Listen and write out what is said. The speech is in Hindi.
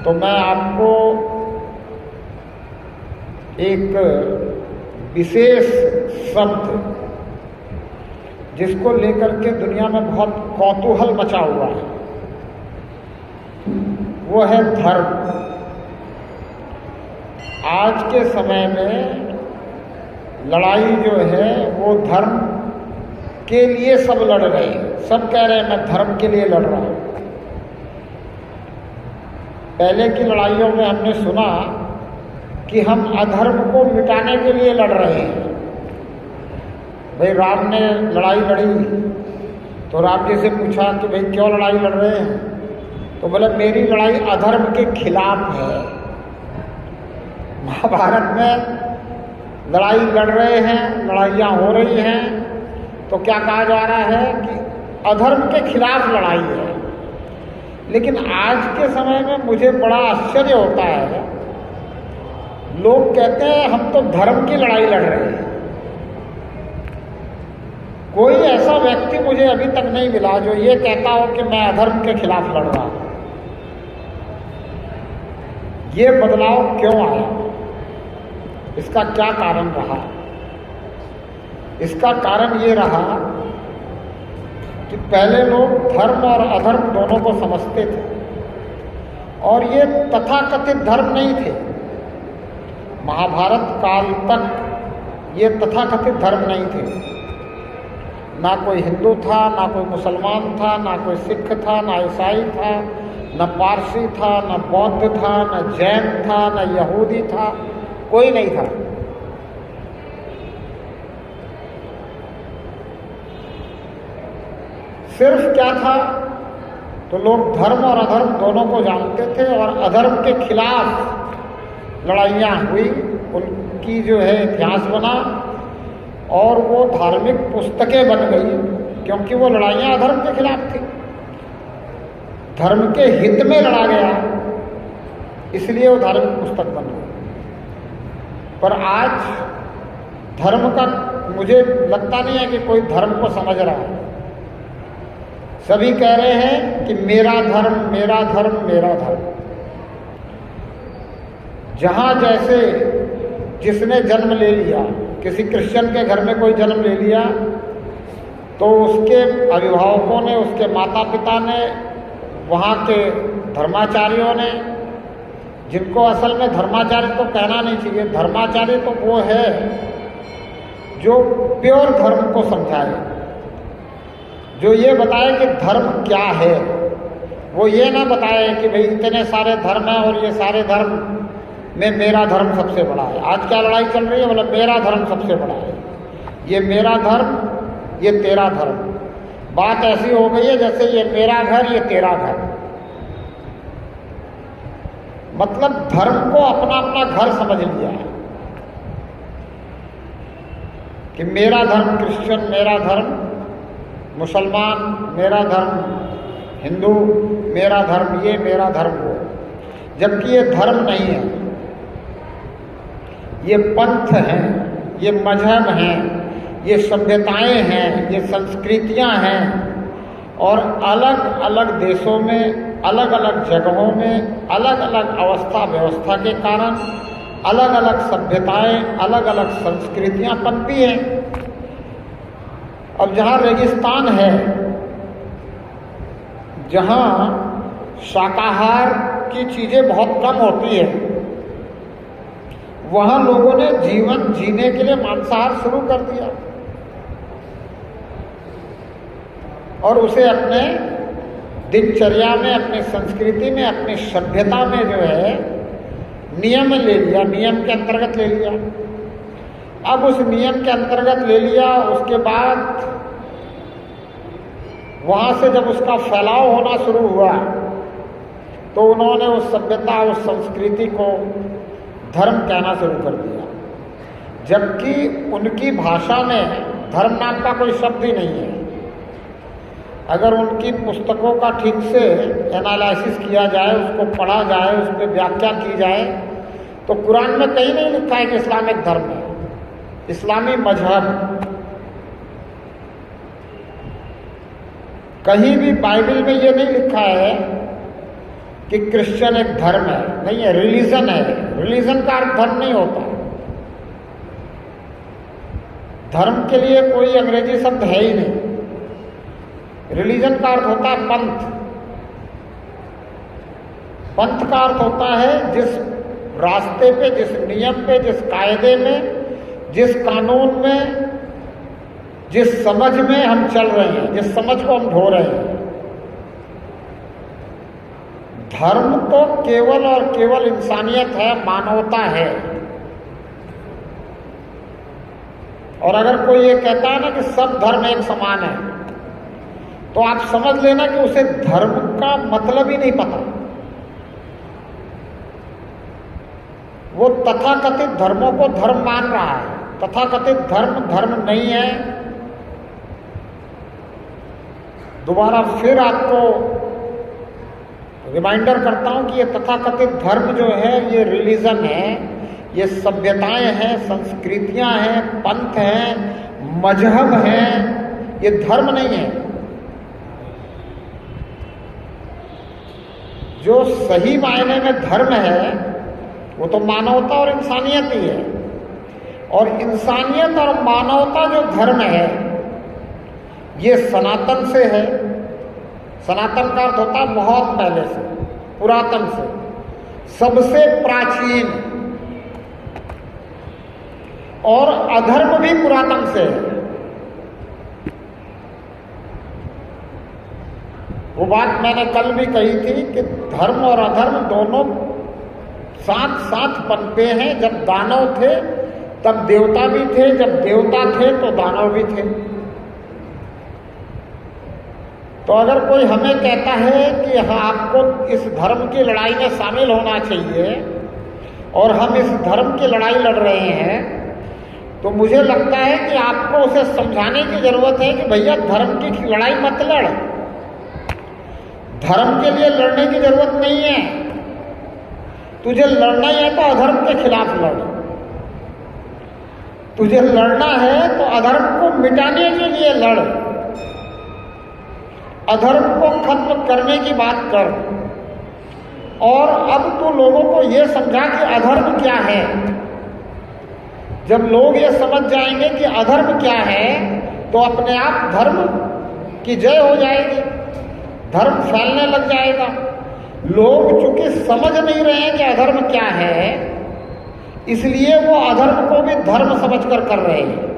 तो मैं आपको एक विशेष शब्द जिसको लेकर के दुनिया में बहुत कौतूहल मचा हुआ है, वो है धर्म। आज के समय में लड़ाई जो है वो धर्म के लिए सब लड़ रहे हैं। सब कह रहे हैं मैं धर्म के लिए लड़ रहा हूं। पहले की लड़ाइयों में हमने सुना कि हम अधर्म को मिटाने के लिए लड़ रहे हैं। भाई राम ने लड़ाई लड़ी तो राम जी से पूछा कि भाई क्यों लड़ाई लड़ रहे हैं, तो बोले मेरी लड़ाई अधर्म के खिलाफ है। महाभारत में लड़ाई लड़ रहे हैं, लड़ाइयाँ हो रही हैं, तो क्या कहा जा रहा है कि अधर्म के खिलाफ लड़ाई है। लेकिन आज के समय में मुझे बड़ा आश्चर्य होता है, लोग कहते हैं हम तो धर्म की लड़ाई लड़ रहे हैं। कोई ऐसा व्यक्ति मुझे अभी तक नहीं मिला जो ये कहता हो कि मैं अधर्म के खिलाफ लड़ रहा हूं। ये बदलाव क्यों आया, इसका क्या कारण रहा? इसका कारण ये रहा कि पहले लोग धर्म और अधर्म दोनों को समझते थे, और ये तथाकथित धर्म नहीं थे। महाभारत काल तक ये तथाकथित धर्म नहीं थे। ना कोई हिंदू था, ना कोई मुसलमान था, ना कोई सिख था, ना ईसाई था, न पारसी था, न बौद्ध था, न जैन था, न यहूदी था, कोई नहीं था। सिर्फ क्या था, तो लोग धर्म और अधर्म दोनों को जानते थे, और अधर्म के खिलाफ लड़ाइयाँ हुई, उनकी जो है इतिहास बना, और वो धार्मिक पुस्तकें बन गई, क्योंकि वो लड़ाइयाँ अधर्म के खिलाफ थी। धर्म के हित में लड़ा गया, इसलिए वो धार्मिक पुस्तक बन गई। पर आज धर्म का मुझे लगता नहीं है कि कोई धर्म को समझ रहा है। सभी कह रहे हैं कि मेरा धर्म, मेरा धर्म, मेरा धर्म। जहां जैसे जिसने जन्म ले लिया, किसी क्रिश्चियन के घर में कोई जन्म ले लिया, तो उसके अभिभावकों ने, उसके माता पिता ने, वहाँ के धर्माचार्यों ने, जिनको असल में धर्माचार्य तो कहना नहीं चाहिए, धर्माचार्य तो वो है जो प्योर धर्म को समझाए, जो ये बताए कि धर्म क्या है। वो ये ना बताए कि भाई इतने सारे धर्म हैं और ये सारे धर्म में मेरा धर्म सबसे बड़ा है। आज क्या लड़ाई चल रही है, बोला मेरा धर्म सबसे बड़ा है, ये मेरा धर्म, ये तेरा धर्म। बात ऐसी हो गई है जैसे ये मेरा घर, ये तेरा घर। मतलब धर्म को अपना अपना घर समझ लिया है कि मेरा धर्म क्रिश्चियन, मेरा धर्म मुसलमान, मेरा धर्म हिंदू, मेरा धर्म ये, मेरा धर्म वो। जबकि ये धर्म नहीं है, ये पंथ हैं, ये मजहब हैं, ये सभ्यताएं हैं, ये संस्कृतियां हैं, और अलग अलग देशों में, अलग अलग जगहों में, अलग अलग अवस्था व्यवस्था के कारण अलग अलग सभ्यताएं, अलग अलग संस्कृतियां पनपी हैं। अब जहाँ रेगिस्तान है, जहाँ शाकाहार की चीज़ें बहुत कम होती है, वहाँ लोगों ने जीवन जीने के लिए मांसाहार शुरू कर दिया, और उसे अपने दिनचर्या में, अपनी संस्कृति में, अपनी सभ्यता में जो है नियम ले लिया, नियम के अंतर्गत ले लिया। अब उस नियम के अंतर्गत ले लिया, उसके बाद वहाँ से जब उसका फैलाव होना शुरू हुआ, तो उन्होंने उस सभ्यता, उस संस्कृति को धर्म कहना शुरू कर दिया। जबकि उनकी भाषा में धर्म नाम का कोई शब्द ही नहीं है। अगर उनकी पुस्तकों का ठीक से एनालिसिस किया जाए, उसको पढ़ा जाए, उस पर व्याख्या की जाए, तो कुरान में कहीं नहीं लिखा है कि इस्लामिक धर्म है, इस्लामी मजहब। कहीं भी बाइबल में ये नहीं लिखा है कि क्रिश्चियन एक धर्म है, नहीं है, रिलीजन है। रिलीजन का अर्थ धर्म नहीं होता। धर्म के लिए कोई अंग्रेजी शब्द है ही नहीं। रिलीजन का अर्थ होता है पंथ। पंथ का अर्थ होता है जिस रास्ते पे, जिस नियम पे, जिस कायदे में, जिस कानून में, जिस समझ में हम चल रहे हैं, जिस समझ को हम ढो रहे हैं। धर्म तो केवल और केवल इंसानियत है, मानवता है। और अगर कोई ये कहता है ना कि सब धर्म एक समान है, तो आप समझ लेना कि उसे धर्म का मतलब ही नहीं पता। वो तथाकथित धर्मों को धर्म मान रहा है। तथाकथित धर्म धर्म नहीं है। दोबारा फिर आपको रिमाइंडर करता हूं कि ये तथाकथित धर्म जो है ये रिलीजन है, ये सभ्यताएं हैं, संस्कृतियां हैं, पंथ हैं, मजहब हैं, ये धर्म नहीं है। जो सही मायने में धर्म है वो तो मानवता और इंसानियत ही है। और इंसानियत और मानवता जो धर्म है ये सनातन से है। सनातन का अर्थ होता है बहुत पहले से, पुरातन से, सबसे प्राचीन। और अधर्म भी पुरातन से है। वो बात मैंने कल भी कही थी कि धर्म और अधर्म दोनों साथ साथ पनपे हैं। जब दानव थे तब देवता भी थे, जब देवता थे तो दानव भी थे। तो अगर कोई हमें कहता है कि हाँ आपको इस धर्म की लड़ाई में शामिल होना चाहिए और हम इस धर्म की लड़ाई लड़ रहे हैं, तो मुझे लगता है कि आपको उसे समझाने की जरूरत है कि भैया धर्म की लड़ाई मत लड़। धर्म के लिए लड़ने की जरूरत नहीं है। तुझे लड़ना है तो अधर्म के खिलाफ लड़। तुझे लड़ना है तो अधर्म को मिटाने के लिए लड़। अधर्म को खत्म करने की बात कर। और अब तो लोगों को यह समझा कि अधर्म क्या है। जब लोग ये समझ जाएंगे कि अधर्म क्या है तो अपने आप धर्म की जय हो जाएगी, धर्म फैलने लग जाएगा। लोग चूंकि समझ नहीं रहे हैं कि अधर्म क्या है, इसलिए वो अधर्म को भी धर्म समझकर कर रहे हैं।